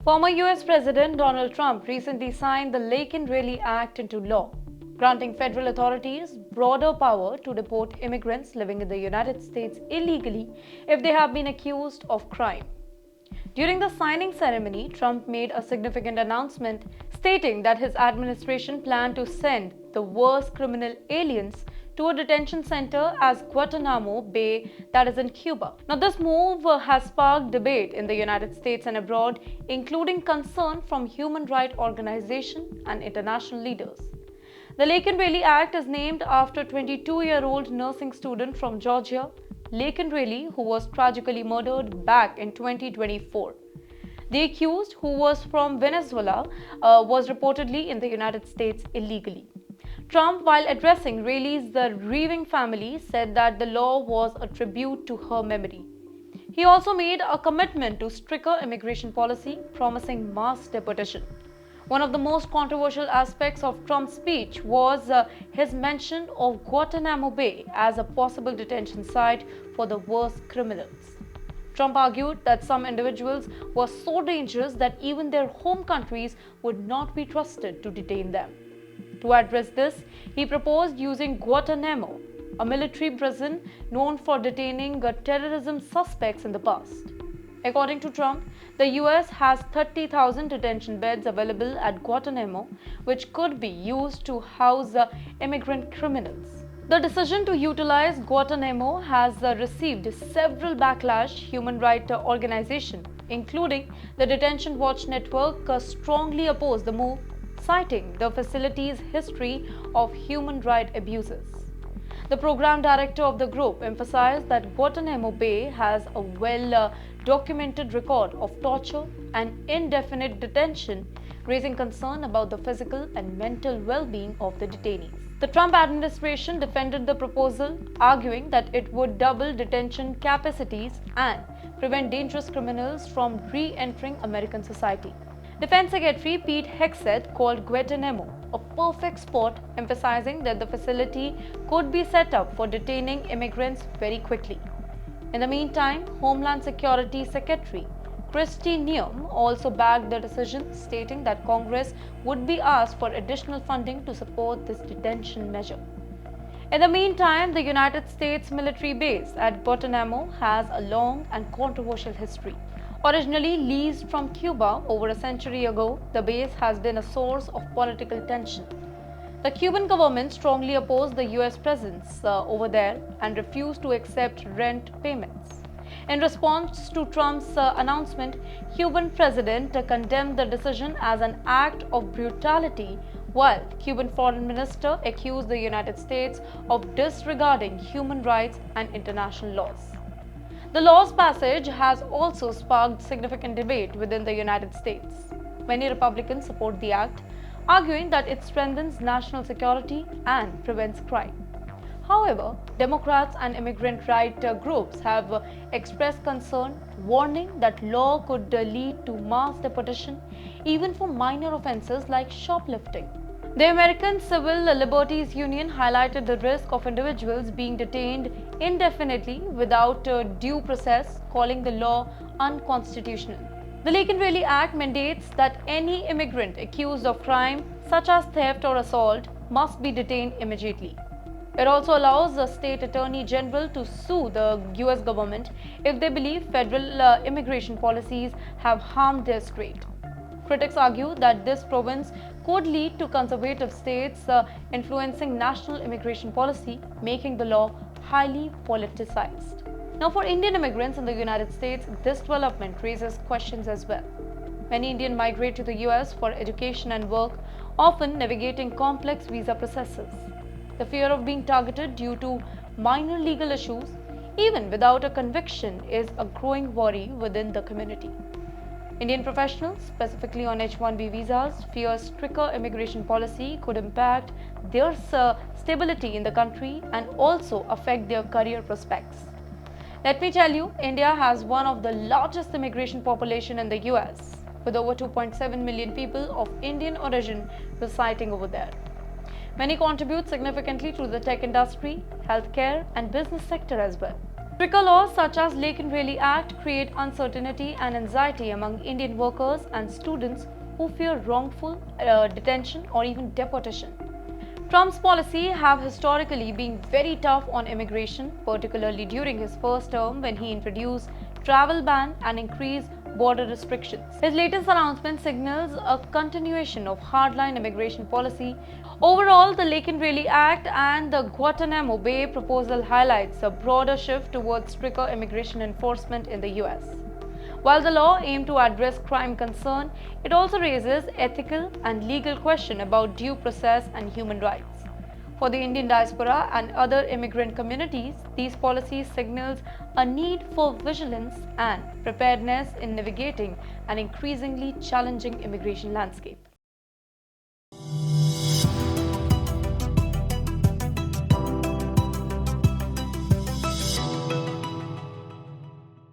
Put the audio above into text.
Former US President Donald Trump recently signed the Laken Riley Act into law, granting federal authorities broader power to deport immigrants living in the United States illegally if they have been accused of crime. During the signing ceremony, Trump made a significant announcement stating that his administration planned to send the worst criminal aliens to a detention center as Guantanamo Bay that is in Cuba. Now, this move has sparked debate in the United States and abroad, including concern from human rights organizations and international leaders. The Laken Riley Act is named after 22-year-old nursing student from Georgia, Laken Riley, who was tragically murdered back in 2024. The accused, who was from Venezuela, was reportedly in the United States illegally. Trump, while addressing Riley's grieving family, said that the law was a tribute to her memory. He also made a commitment to stricter immigration policy, promising mass deportation. One of the most controversial aspects of Trump's speech was his mention of Guantanamo Bay as a possible detention site for the worst criminals. Trump argued that some individuals were so dangerous that even their home countries would not be trusted to detain them. To address this, he proposed using Guantanamo, a military prison known for detaining terrorism suspects in the past. According to Trump, the US has 30,000 detention beds available at Guantanamo, which could be used to house immigrant criminals. The decision to utilize Guantanamo has received several backlash. Human rights organizations, including the Detention Watch Network, strongly opposed the move, citing the facility's history of human rights abuses. The program director of the group emphasized that Guantanamo Bay has a well-documented record of torture and indefinite detention, raising concern about the physical and mental well-being of the detainees. The Trump administration defended the proposal, arguing that it would double detention capacities and prevent dangerous criminals from re-entering American society. Defense Secretary Pete Hegseth called Guantanamo a perfect spot, emphasizing that the facility could be set up for detaining immigrants very quickly. In the meantime, Homeland Security Secretary Kristi Noem also backed the decision, stating that Congress would be asked for additional funding to support this detention measure. In the meantime, the United States military base at Guantanamo has a long and controversial history. Originally leased from Cuba over a century ago, the base has been a source of political tension. The Cuban government strongly opposed the US presence over there and refused to accept rent payments. In response to Trump's announcement, Cuban president condemned the decision as an act of brutality, while Cuban foreign minister accused the United States of disregarding human rights and international laws. The law's passage has also sparked significant debate within the United States. Many Republicans support the act, arguing that it strengthens national security and prevents crime. However, Democrats and immigrant rights groups have expressed concern, warning that law could lead to mass deportation even for minor offenses like shoplifting. The American Civil Liberties Union highlighted the risk of individuals being detained indefinitely without due process, calling the law unconstitutional. The Laken Riley Act mandates that any immigrant accused of crime such as theft or assault must be detained immediately. It also allows the state attorney general to sue the US government if they believe federal immigration policies have harmed their state. Critics argue that this province could lead to conservative states influencing national immigration policy, making the law highly politicized. Now, for Indian immigrants in the United States, this development raises questions as well. Many Indians migrate to the US for education and work, often navigating complex visa processes. The fear of being targeted due to minor legal issues, even without a conviction, is a growing worry within the community. Indian professionals, specifically on H-1B visas, fear stricter immigration policy could impact their stability in the country and also affect their career prospects. Let me tell you, India has one of the largest immigration population in the US, with over 2.7 million people of Indian origin residing over there. Many contribute significantly to the tech industry, healthcare, and business sector as well. Stricter laws such as Laken Riley Act create uncertainty and anxiety among Indian workers and students who fear wrongful detention or even deportation. Trump's policies have historically been very tough on immigration, particularly during his first term when he introduced travel ban and increased border restrictions. His latest announcement signals a continuation of hardline immigration policy. Overall, the Laken Riley Act and the Guantanamo Bay proposal highlights a broader shift towards stricter immigration enforcement in the US. While the law aims to address crime concern, it also raises ethical and legal questions about due process and human rights. For the Indian diaspora and other immigrant communities, these policies signals a need for vigilance and preparedness in navigating an increasingly challenging immigration landscape.